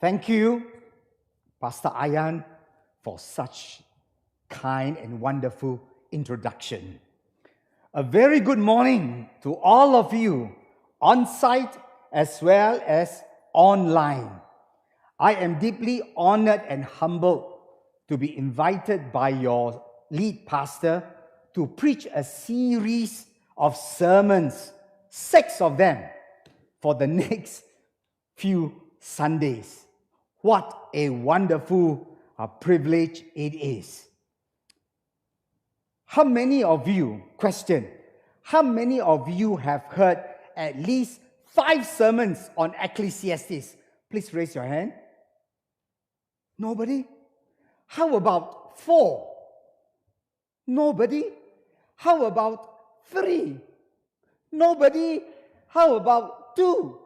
Thank you, Pastor Ayan, for such kind and wonderful introduction. A very good morning to all of you on site as well as online. I am deeply honored and humbled to be invited by your lead pastor to preach a series of sermons, 6 of them, for the next few Sundays. What a wonderful privilege it is. How many of you have heard at least 5 sermons on Ecclesiastes? Please raise your hand. Nobody? How about 4? Nobody? How about 3? Nobody? How about 2?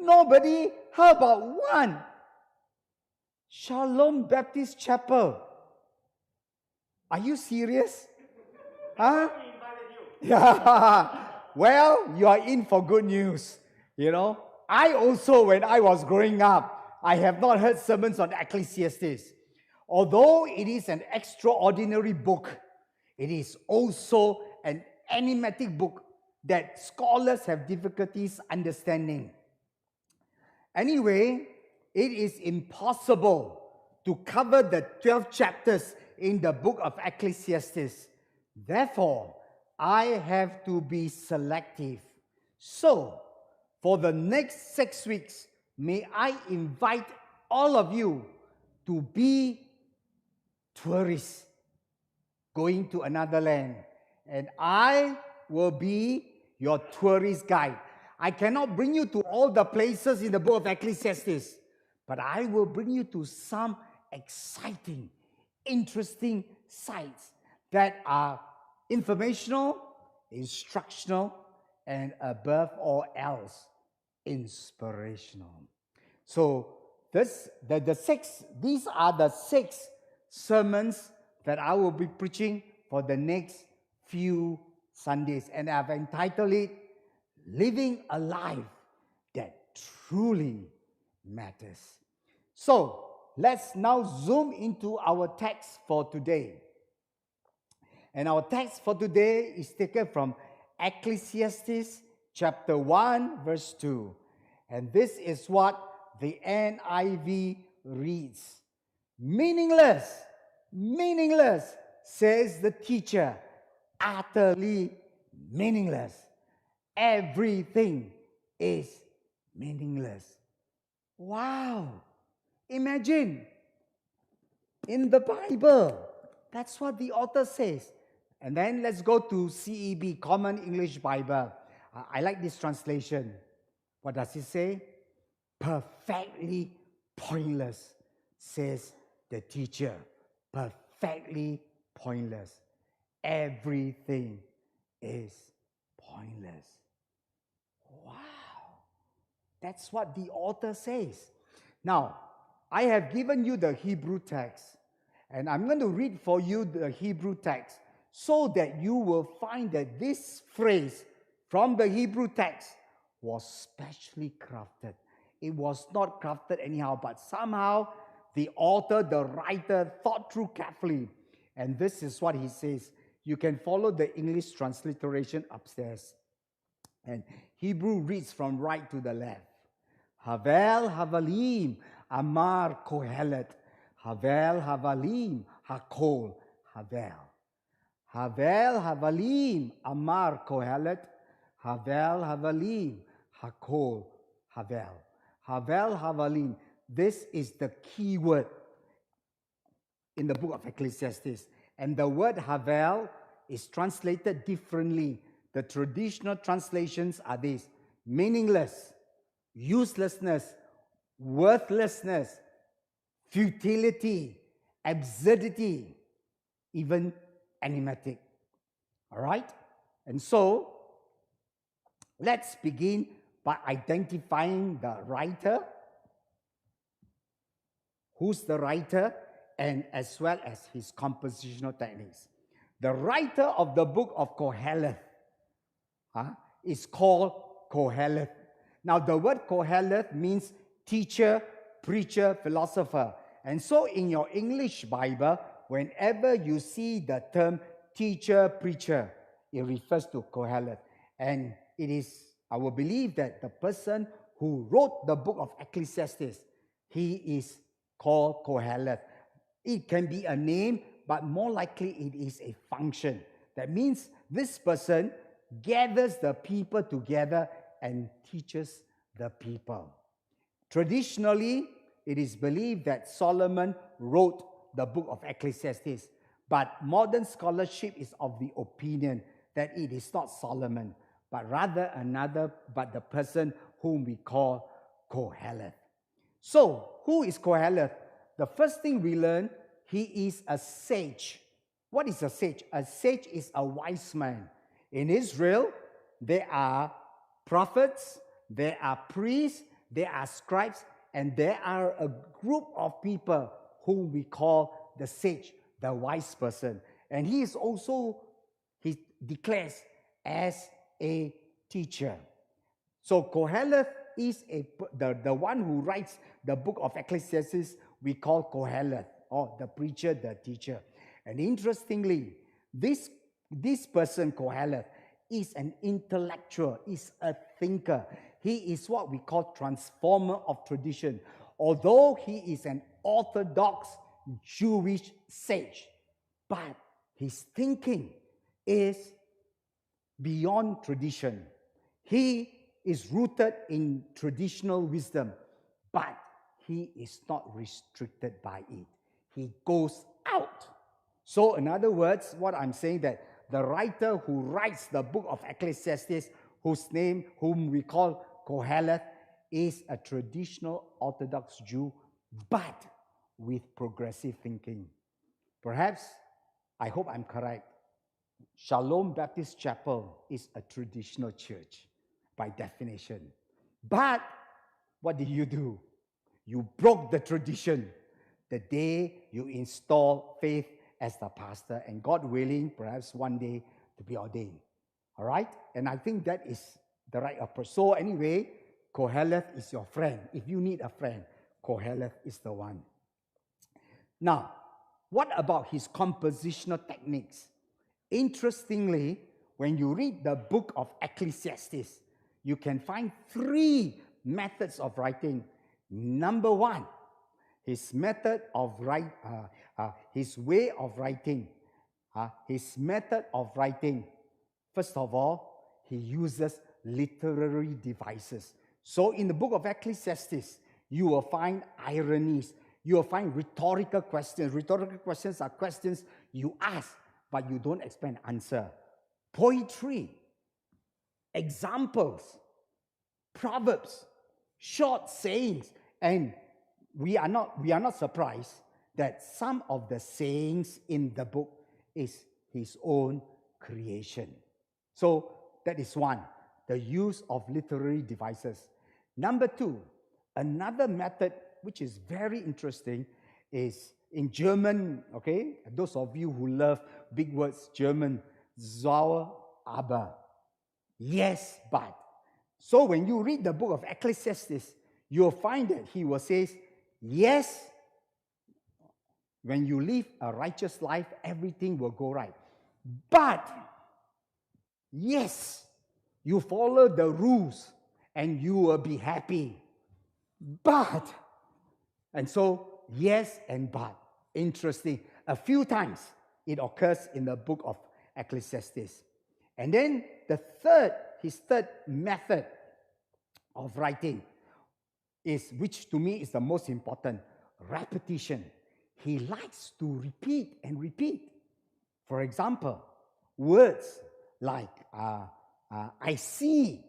Nobody? How about 1? Shalom Baptist Chapel. Are you serious? Huh? Yeah. Well, you are in for good news. You know, I also, when I was growing up, I have not heard sermons on Ecclesiastes. Although it is an extraordinary book, it is also an enigmatic book that scholars have difficulties understanding. Anyway, it is impossible to cover the 12 chapters in the book of Ecclesiastes. Therefore, I have to be selective. So, for the next 6 weeks, may I invite all of you to be tourists going to another land. And I will be your tourist guide. I cannot bring you to all the places in the book of Ecclesiastes, but I will bring you to some exciting, interesting sites that are informational, instructional, and above all else, inspirational. So these are the 6 sermons that I will be preaching for the next few Sundays, and I've entitled it Living a Life That Truly Matters. So let's now zoom into our text for today. And our text for today is taken from Ecclesiastes chapter 1 verse 2. And this is what the NIV reads. Meaningless, says the teacher, utterly meaningless. Everything is meaningless. Wow! Imagine, in the Bible, that's what the author says. And then let's go to CEB, Common English Bible. I like this translation. What does it say? Perfectly pointless, says the teacher. Perfectly pointless. Everything is pointless. Wow. That's what the author says. Now, I have given you the Hebrew text, and I'm going to read for you the Hebrew text so that you will find that this phrase from the Hebrew text was specially crafted. It was not crafted anyhow, but somehow the author, the writer, thought through carefully. And this is what he says. You can follow the English transliteration upstairs. And Hebrew reads from right to the left. Havel Havalim Amar Kohelet. Havel Havalim Hakol Havel. Havel Havalim Amar Kohelet. Havel Havalim Hakol Havel. Havel Havalim. This is the key word in the book of Ecclesiastes. And the word Havel is translated differently. The traditional translations are these: meaningless, uselessness, worthlessness, futility, absurdity, even enigmatic. All right? And so, let's begin by identifying the writer. Who's the writer? And as well as his compositional techniques. The writer of the book of Koheleth is called Koheleth. Now, the word Koheleth means teacher, preacher, philosopher. And so in your English Bible, whenever you see the term teacher, preacher, it refers to Kohelet. And it is our belief that the person who wrote the book of Ecclesiastes, he is called Kohelet. It can be a name, but more likely it is a function. That means this person gathers the people together and teaches the people. Traditionally, it is believed that Solomon wrote the book of Ecclesiastes, but modern scholarship is of the opinion that it is not Solomon, but rather but the person whom we call Kohelet. So, who is Kohelet? The first thing we learn, he is a sage. What is a sage? A sage is a wise man. In Israel, there are prophets, there are priests, there are scribes, and there are a group of people whom we call the sage, the wise person. And he declares as a teacher. So Kohelet is the one who writes the book of Ecclesiastes, we call Kohelet, or the preacher, the teacher. And interestingly, this person, Kohelet, is an intellectual, is a thinker. He is what we call transformer of tradition. Although he is an Orthodox Jewish sage, but his thinking is beyond tradition. He is rooted in traditional wisdom, but he is not restricted by it. He goes out. So in other words, what I'm saying that the writer who writes the book of Ecclesiastes, whom we call Kohelet, is a traditional Orthodox Jew, but with progressive thinking. Perhaps, I hope I'm correct, Shalom Baptist Chapel is a traditional church by definition. But what did you do? You broke the tradition the day you install faith as the pastor, and God willing, perhaps one day to be ordained. All right? And I think that is the right approach. So anyway, Kohelet is your friend. If you need a friend, Kohelet is the one. Now, what about his compositional techniques? Interestingly, when you read the book of Ecclesiastes, you can find 3 methods of writing. Number 1, his method of his way of writing. His method of writing. First of all, he uses literary devices. So in the book of Ecclesiastes, you will find ironies. You will find rhetorical questions. Rhetorical questions are questions you ask, but you don't expect an answer. Poetry, examples, proverbs, short sayings, and we are not surprised that some of the sayings in the book is his own creation. So that is one, the use of literary devices. Number 2, another method which is very interesting is in German, okay? Those of you who love big words, German, soll, aber. Yes, but. So when you read the book of Ecclesiastes, you'll find that he will say, yes, when you live a righteous life, everything will go right. But, yes, you follow the rules and you will be happy. But, and so, yes and but. Interesting. A few times it occurs in the book of Ecclesiastes. And then his third method of writing is, which to me is the most important, repetition. He likes to repeat and repeat. For example, words like I see,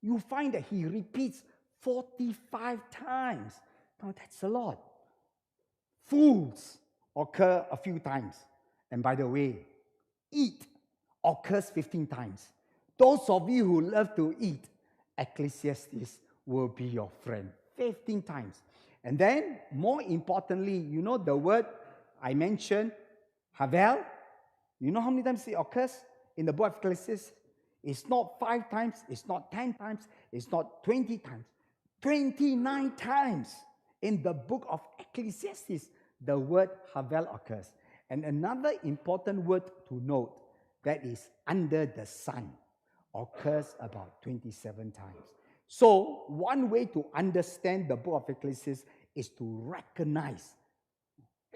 you find that he repeats 45 times. Now that's a lot. Fools occur a few times. And by the way, eat occurs 15 times. Those of you who love to eat, Ecclesiastes will be your friend. 15 times. And then, more importantly, you know the word I mentioned, Havel? You know how many times it occurs in the book of Ecclesiastes? It's not 5 times, it's not 10 times, it's not 20 times. 29 times In the book of Ecclesiastes, the word havel occurs. And another important word to note, that is under the sun, occurs about 27 times. So one way to understand the book of Ecclesiastes is to recognize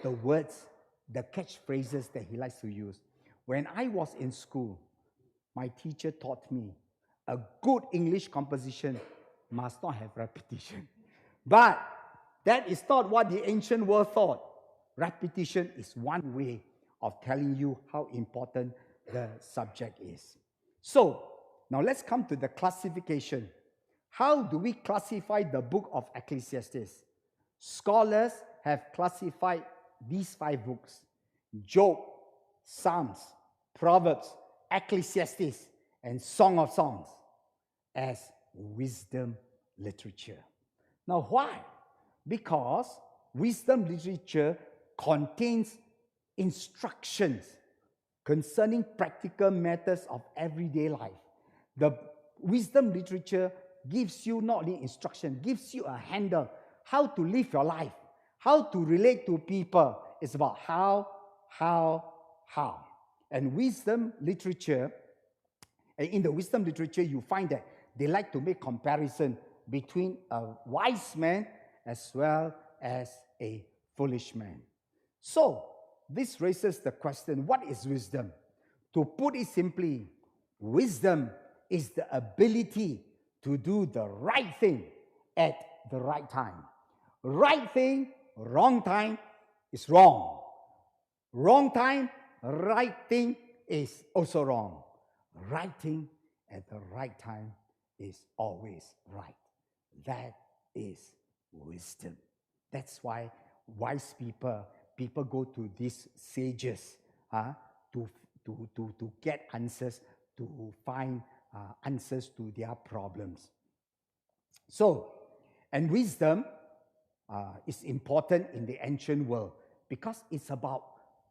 the words, the catchphrases that he likes to use. When I was in school, my teacher taught me a good English composition must not have repetition. But that is not what the ancient world thought. Repetition is one way of telling you how important the subject is. So, now let's come to the classification. How do we classify the book of Ecclesiastes? Scholars have classified these 5 books: Job, Psalms, Proverbs, Ecclesiastes, and Song of Songs as wisdom literature. Now, why? Because wisdom literature contains instructions concerning practical matters of everyday life. The wisdom literature gives you not only instruction, gives you a handle how to live your life, how to relate to people. It's about how. And wisdom literature, in the wisdom literature, you find that they like to make comparison between a wise man as well as a foolish man. So, this raises the question, what is wisdom? To put it simply, wisdom is the ability to do the right thing at the right time. Right thing, wrong time is wrong. Wrong time, right thing is also wrong. Right thing at the right time is always right. That is wisdom. That's why wise people go to these sages to get answers, to find answers to their problems. So, and wisdom is important in the ancient world because it's about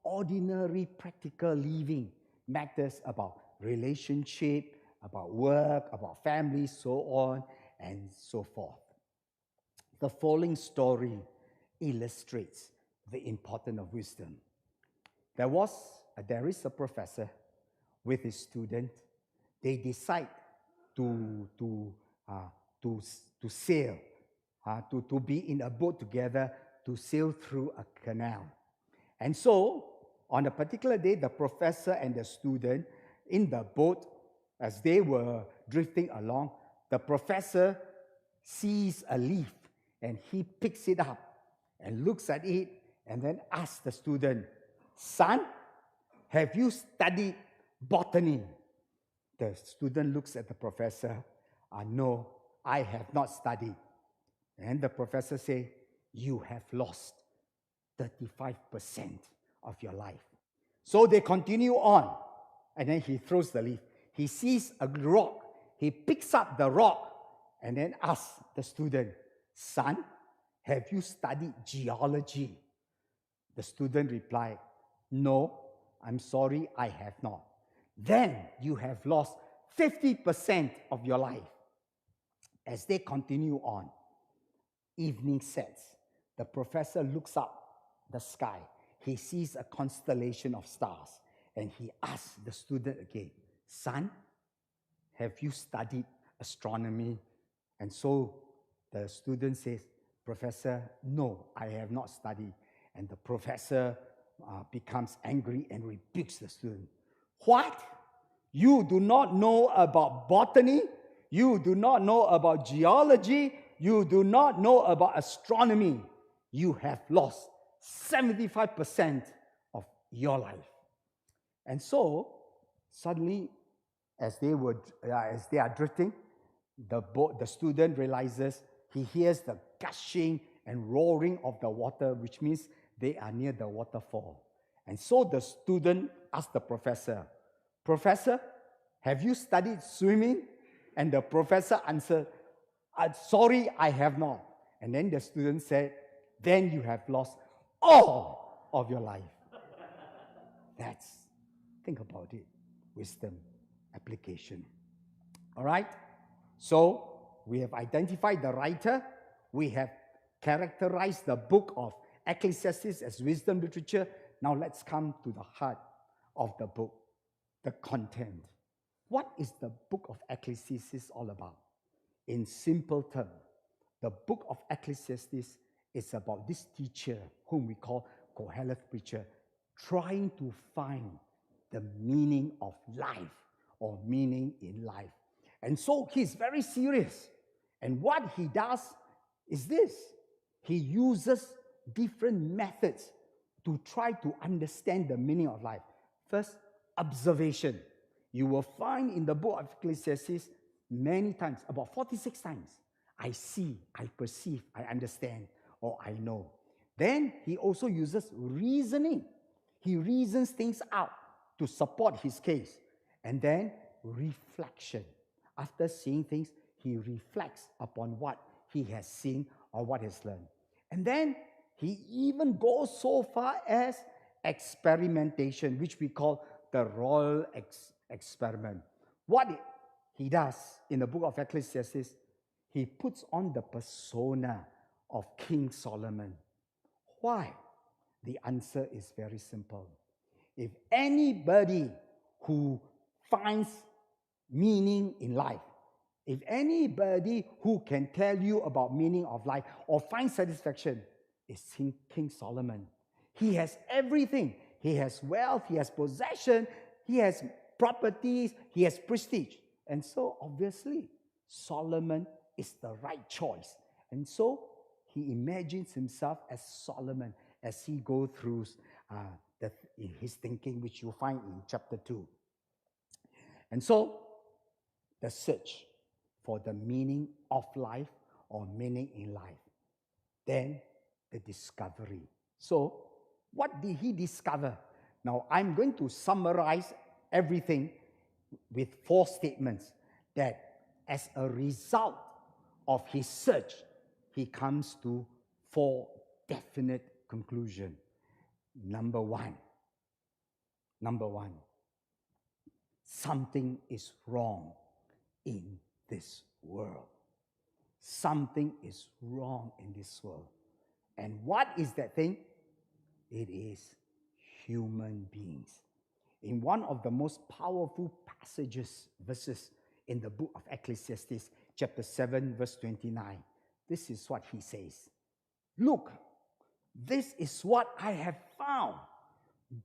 ordinary practical living matters, about relationship, about work, about family, so on and so forth. The following story illustrates the importance of wisdom. There is a professor with his student. They decide to sail, to be in a boat together to sail through a canal. And so, on a particular day, the professor and the student in the boat, as they were drifting along, the professor sees a leaf and he picks it up and looks at it and then asks the student, "Son, have you studied botany?" The student looks at the professor, "No, I have not studied." And the professor says, "You have lost 35% of your life." So they continue on, and then he throws the leaf. He sees a rock. He picks up the rock and then asks the student, "Son, have you studied geology?" The student replied, "No, I'm sorry, I have not." "Then you have lost 50% of your life." As they continue on, evening sets. The professor looks up the sky. He sees a constellation of stars, and he asks the student again, "Son, have you studied astronomy?" And so the student says, "Professor, no, I have not studied." And the professor becomes angry and rebukes the student. "What? You do not know about botany? You do not know about geology? You do not know about astronomy? You have lost 75% of your life." And so, suddenly, as they are drifting, the student realizes he hears the gushing and roaring of the water, which means they are near the waterfall. And so the student asked the professor, "Professor, have you studied swimming?" And the professor answered, "Sorry, I have not." And then the student said, "Then you have lost all of your life." Think about it, wisdom application. All right? So, we have identified the writer, we have characterize the book of Ecclesiastes as wisdom literature. Now let's come to the heart of the book, the content. What is the book of Ecclesiastes all about? In simple terms, the book of Ecclesiastes is about this teacher, whom we call Cohen preacher, trying to find the meaning of life or meaning in life. And so he's very serious. And what he does is this. He uses different methods to try to understand the meaning of life. First, observation. You will find in the book of Ecclesiastes many times, about 46 times, I see, I perceive, I understand, or I know. Then he also uses reasoning. He reasons things out to support his case. And then reflection. After seeing things, he reflects upon what he has seen or what he has learned. And then he even goes so far as experimentation, which we call the royal experiment. What he does in the book of Ecclesiastes, he puts on the persona of King Solomon. Why? The answer is very simple. If anybody who finds meaning in life, if anybody who can tell you about meaning of life or find satisfaction, is King Solomon. He has everything. He has wealth, he has possession, he has properties, he has prestige. And so, obviously, Solomon is the right choice. And so, he imagines himself as Solomon as he goes through his thinking, which you'll find in chapter 2. And so, the search for the meaning of life or meaning in life. Then, the discovery. So, what did he discover? Now, I'm going to summarize everything with 4 statements that as a result of his search, he comes to 4 definite conclusions. Number one, something is wrong in this world. Something is wrong in this world. And what is that thing? It is human beings. In one of the most powerful verses in the book of Ecclesiastes, chapter 7, verse 29, this is what he says. Look, this is what I have found.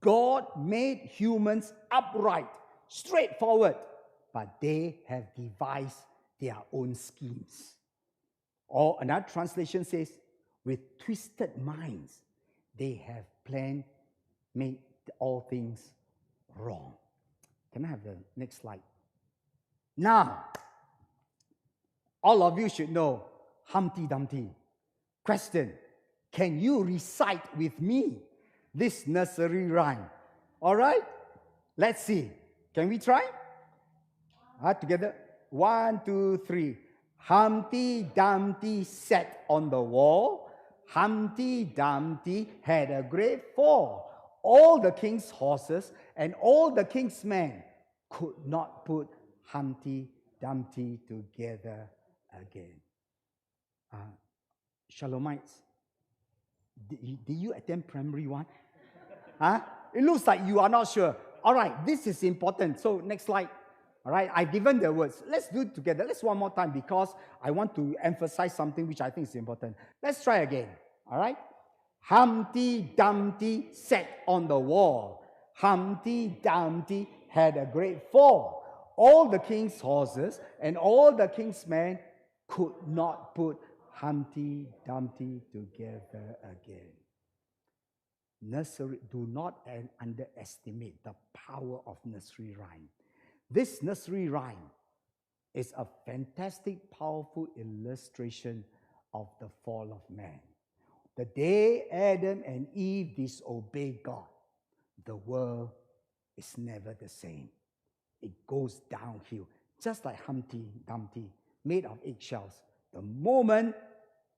God made humans upright, straightforward, but they have devised their own schemes. Or another translation says, with twisted minds, they have made all things wrong. Can I have the next slide? Now, all of you should know Humpty Dumpty. Question, can you recite with me this nursery rhyme? All right? Let's see. Can we try? Together. 1, 2, 3. Humpty Dumpty sat on the wall. Humpty Dumpty had a great fall. All the king's horses and all the king's men could not put Humpty Dumpty together again. Shalomites, did you attend primary 1? It looks like you are not sure. All right, this is important. So next slide. All right, I've given the words. Let's do it together. Let's one more time because I want to emphasize something which I think is important. Let's try again. All right? Humpty Dumpty sat on the wall. Humpty Dumpty had a great fall. All the king's horses and all the king's men could not put Humpty Dumpty together again. Do not underestimate the power of nursery rhyme. This nursery rhyme is a fantastic, powerful illustration of the fall of man. The day Adam and Eve disobeyed God, the world is never the same. It goes downhill, just like Humpty Dumpty, made of eggshells. The moment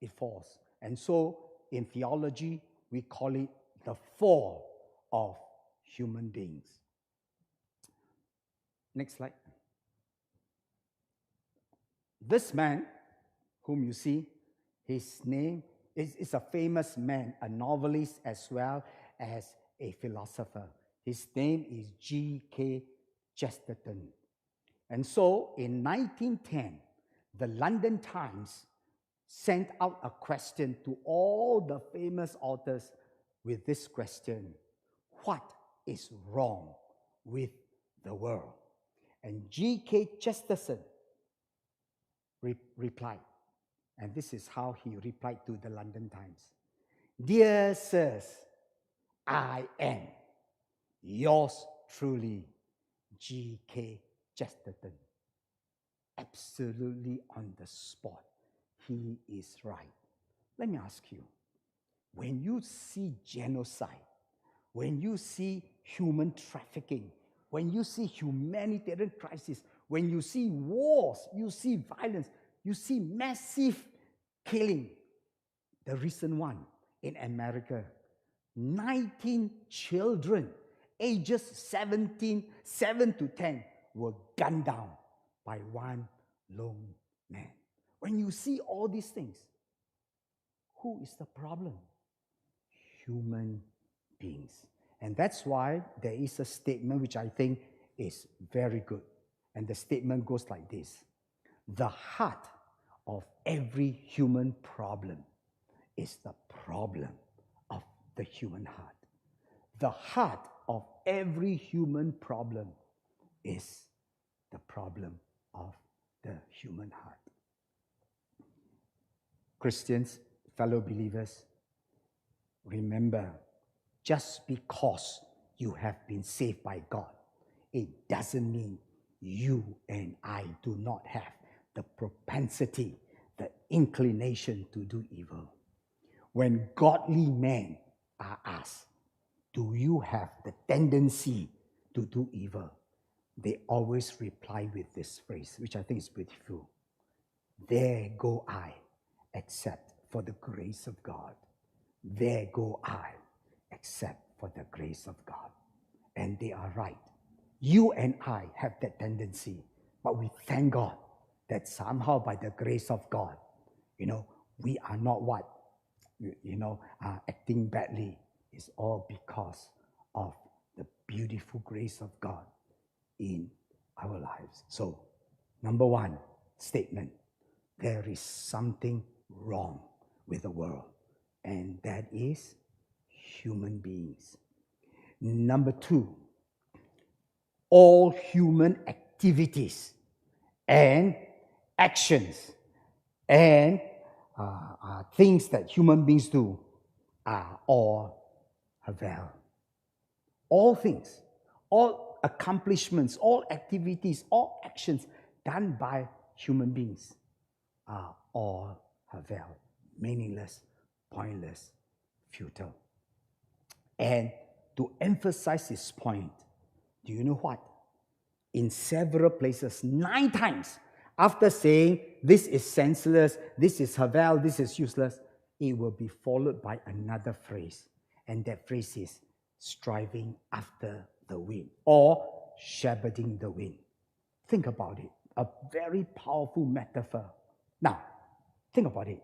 it falls. And so, in theology, we call it the fall of human beings. Next slide. This man, whom you see, his name is a famous man, a novelist as well as a philosopher. His name is G.K. Chesterton. And so in 1910, the London Times sent out a question to all the famous authors with this question: what is wrong with the world? And G.K. Chesterton replied, and this is how he replied to the London Times: "Dear sirs, I am yours truly, G.K. Chesterton." Absolutely on the spot. He is right. Let me ask you, when you see genocide, when you see human trafficking, when you see humanitarian crisis, when you see wars, you see violence, you see massive killing. The recent one in America, 19 children, ages 7 to 10, were gunned down by one lone man. When you see all these things, who is the problem? Human beings. And that's why there is a statement which I think is very good. And the statement goes like this: the heart of every human problem is the problem of the human heart. The heart of every human problem is the problem of the human heart. Christians, fellow believers, remember, just because you have been saved by God, it doesn't mean you and I do not have the propensity, the inclination to do evil. When godly men are asked, do you have the tendency to do evil? They always reply with this phrase, which I think is beautiful: there go I, except for the grace of God. There go I, except for the grace of God. And they are right. You and I have that tendency, but we thank God that somehow by the grace of God, we are not acting badly. It's all because of the beautiful grace of God in our lives. So, number one statement: there is something wrong with the world, and that is human beings. Number two, all human activities and actions and things that human beings do are all Havel. All things, all accomplishments, all activities, all actions done by human beings are all Havel. Meaningless, pointless, futile. And to emphasize this point, do you know what? In several places, 9 times, after saying this is senseless, this is Havel, this is useless, it will be followed by another phrase. And that phrase is striving after the wind or shepherding the wind. Think about it. A very powerful metaphor. Now, think about it.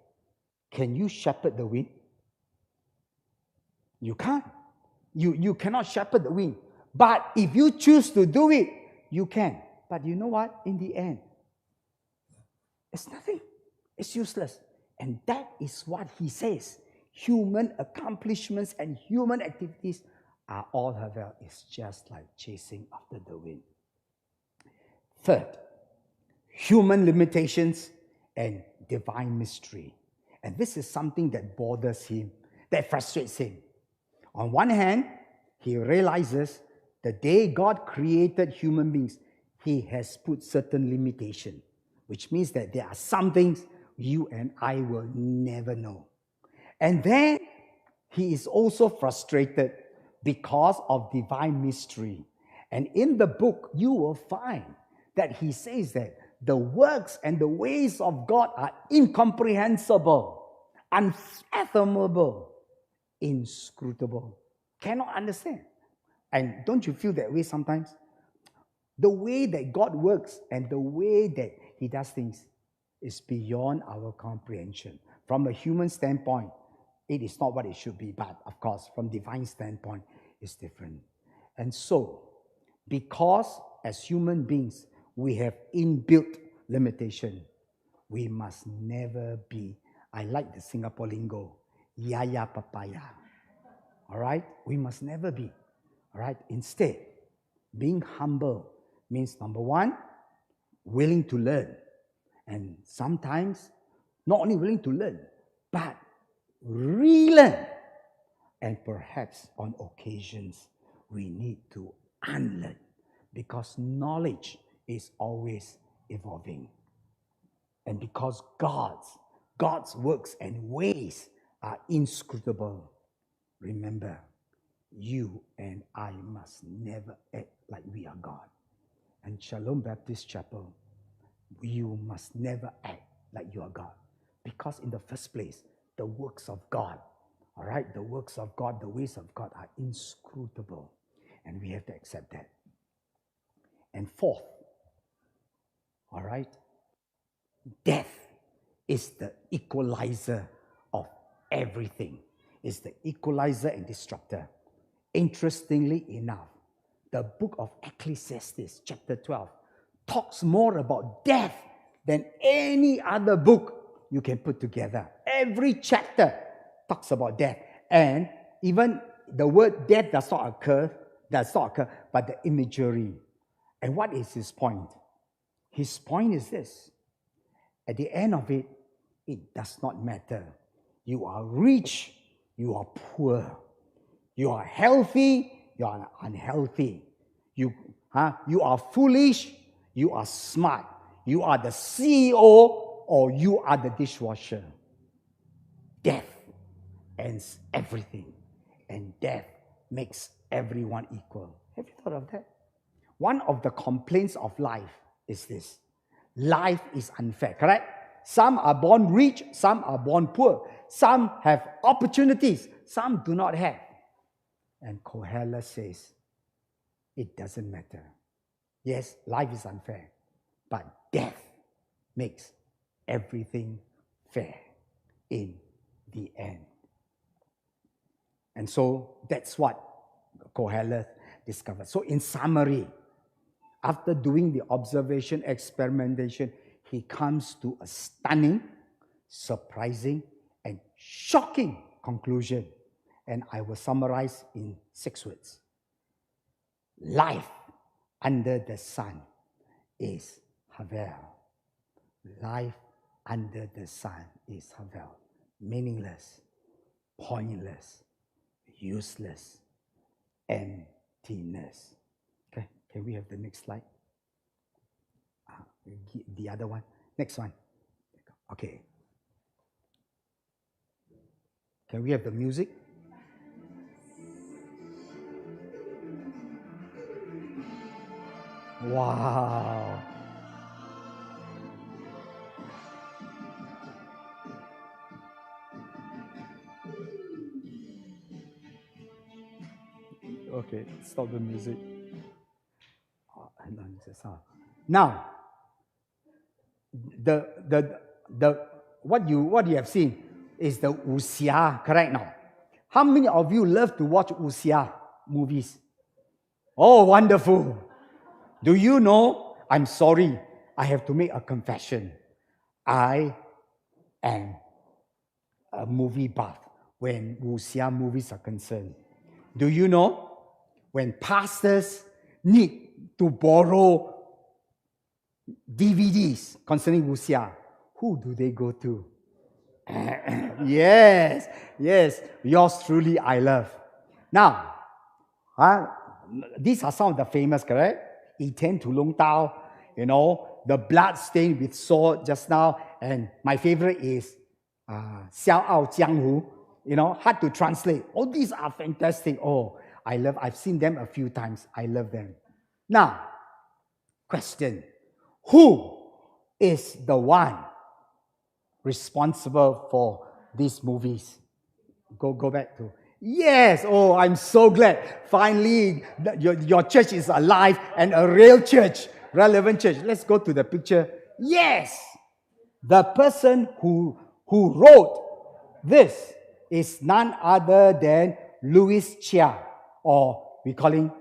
Can you shepherd the wind? You can't. You cannot shepherd the wind. But if you choose to do it, you can. But you know what? In the end, it's nothing. It's useless. And that is what he says. Human accomplishments and human activities are all Havel. It's just like chasing after the wind. Third, human limitations and divine mystery. And this is something that bothers him, that frustrates him. On one hand, he realizes the day God created human beings, he has put certain limitation, which means that there are some things you and I will never know. And then he is also frustrated because of divine mystery. And in the book, you will find that he says that the works and the ways of God are incomprehensible, unfathomable, inscrutable. Cannot understand. And don't you feel that way sometimes? The way that God works and the way that he does things is beyond our comprehension. From a human standpoint, it is not what it should be. But of course, from divine standpoint, it's different. And so, because as human beings, we have inbuilt limitation, we must never be, I like the Singapore lingo, yaya papaya. All right? We must never be. All right? Instead, being humble means, number one, willing to learn. And sometimes, not only willing to learn, but relearn. And perhaps on occasions, we need to unlearn, because knowledge is always evolving. And because God's works and ways are inscrutable, remember, you and I must never act like we are God. And Shalom Baptist Chapel, you must never act like you are God. Because in the first place, the works of God, all right, the works of God, the ways of God are inscrutable. And we have to accept that. And fourth, all right, death is the equalizer of everything. It's the equalizer and disruptor. Interestingly enough, the book of Ecclesiastes, chapter 12, talks more about death than any other book you can put together. Every chapter talks about death. And even the word death does not occur, but the imagery. And what is his point? His point is this. At the end of it, it does not matter. You are rich, you are poor. You are healthy, you are unhealthy. You are foolish, you are smart. You are the CEO or you are the dishwasher. Death ends everything. And death makes everyone equal. Have you thought of that? One of the complaints of life is this. Life is unfair, correct? Some are born rich, some are born poor. Some have opportunities, some do not have. And Cohen says, it doesn't matter. Yes, life is unfair, but death makes everything fair in the end. And so that's what Cohen discovered. So in summary, after doing the observation, experimentation, he comes to a stunning, surprising, and shocking conclusion. And I will summarize in 6 words. Life under the sun is Havel. Life under the sun is Havel. Meaningless, pointless, useless, emptiness. Okay, can we have the next slide? The other one. Next one. Okay. Can we have the music? Wow. Okay, stop the music. Now, what you have seen is the wuxia, correct now? How many of you love to watch wuxia movies? Oh, wonderful. Do you know, I'm sorry, I have to make a confession. I am a movie buff when wuxia movies are concerned. Do you know, when pastors need to borrow DVDs concerning wuxia, who do they go to? Yes, yours truly I love. Now, these are some of the famous, correct? 倚天屠龙刀, you know, the blood stained with sword just now, and my favorite is 笑傲江湖, you know, hard to translate. All these are fantastic. Oh, I've seen them a few times. I love them. Now, question. Who is the one responsible for these movies? Go back to... Yes, oh, I'm so glad. Finally, your church is alive and a real church, relevant church. Let's go to the picture. Yes, the person who who wrote this is none other than Louis Chia, or we call him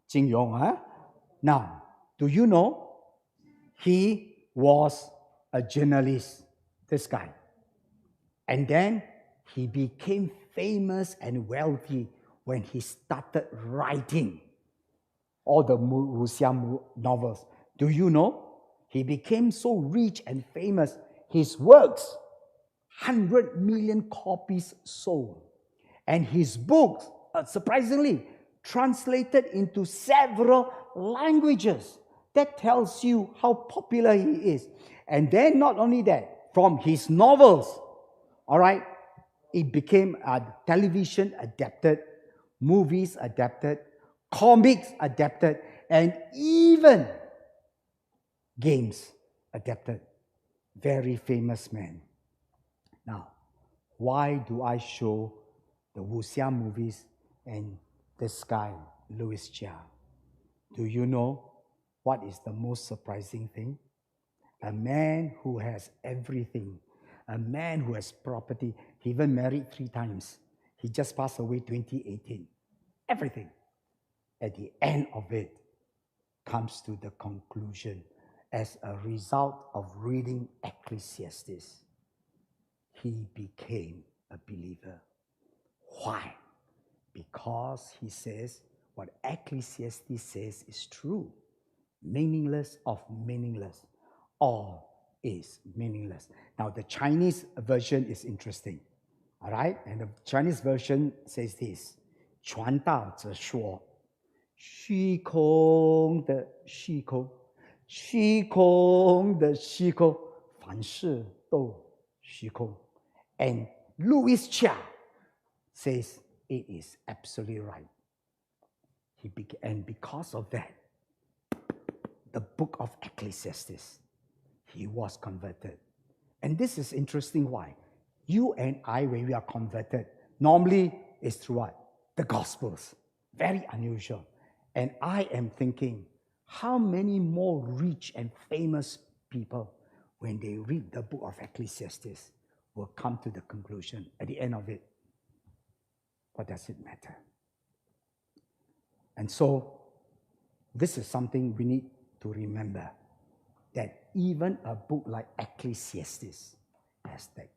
Jing Yong. Huh? Now, do you know he was a journalist, this guy. And then he became famous and wealthy when he started writing all the wuxia novels. Do you know? He became so rich and famous. His works, 100 million copies sold. And his books, surprisingly, translated into several languages. That tells you how popular he is. And then not only that, from his novels, all right, it became television adapted, movies adapted, comics adapted, and even games adapted. Very famous man. Now, why do I show the wuxia movies and this guy, Louis Chia? Do you know what is the most surprising thing? A man who has everything, a man who has property. He even married 3 times. He just passed away 2018. Everything. At the end of it, comes to the conclusion as a result of reading Ecclesiastes, he became a believer. Why? Because he says what Ecclesiastes says is true. Meaningless of meaningless. All is meaningless. Now, the Chinese version is interesting. All right? And the Chinese version says this: 传道者说，虚空的虚空，虚空的虚空，凡事都虚空。And Louis Chia says it is absolutely right. And because of that, the book of Ecclesiastes, he was converted. And this is interesting. Why? You and I, when we are converted, normally it's through what? The Gospels. Very unusual. And I am thinking, how many more rich and famous people, when they read the book of Ecclesiastes, will come to the conclusion at the end of it, what does it matter? And so, this is something we need to remember, that even a book like Ecclesiastes has that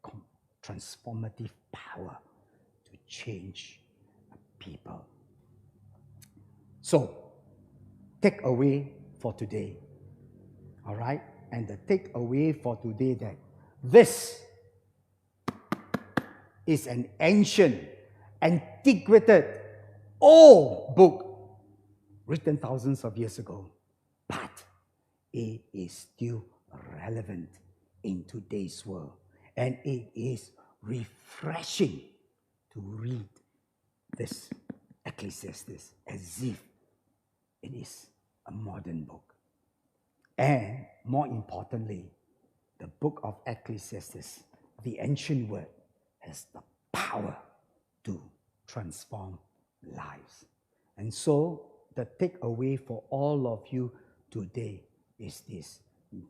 transformative power to change people. So, takeaway for today, all right? And the takeaway for today, that this is an ancient, antiquated, old book written thousands of years ago, but it is still relevant in today's world. And it is refreshing to read this Ecclesiastes as if it is a modern book. And more importantly, the book of Ecclesiastes, the ancient word, has the power to transform lives. And so the takeaway for all of you today is this: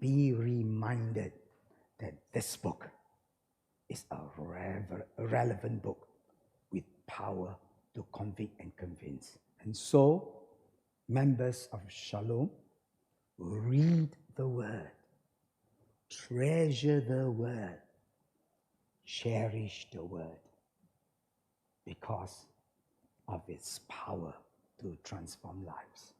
be reminded that this book is a relevant book with power to convict and convince. And so, members of Shalom, read the word, treasure the word, cherish the word, because of its power to transform lives.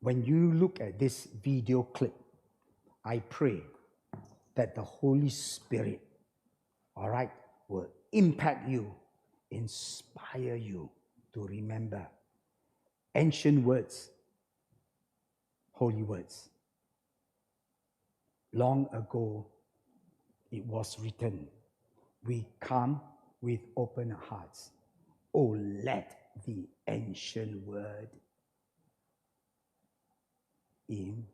When you look at this video clip, I pray that the Holy Spirit, all right, will impact you, inspire you to remember ancient words, holy words. Long ago, it was written, we come with open hearts. Oh, let the ancient word in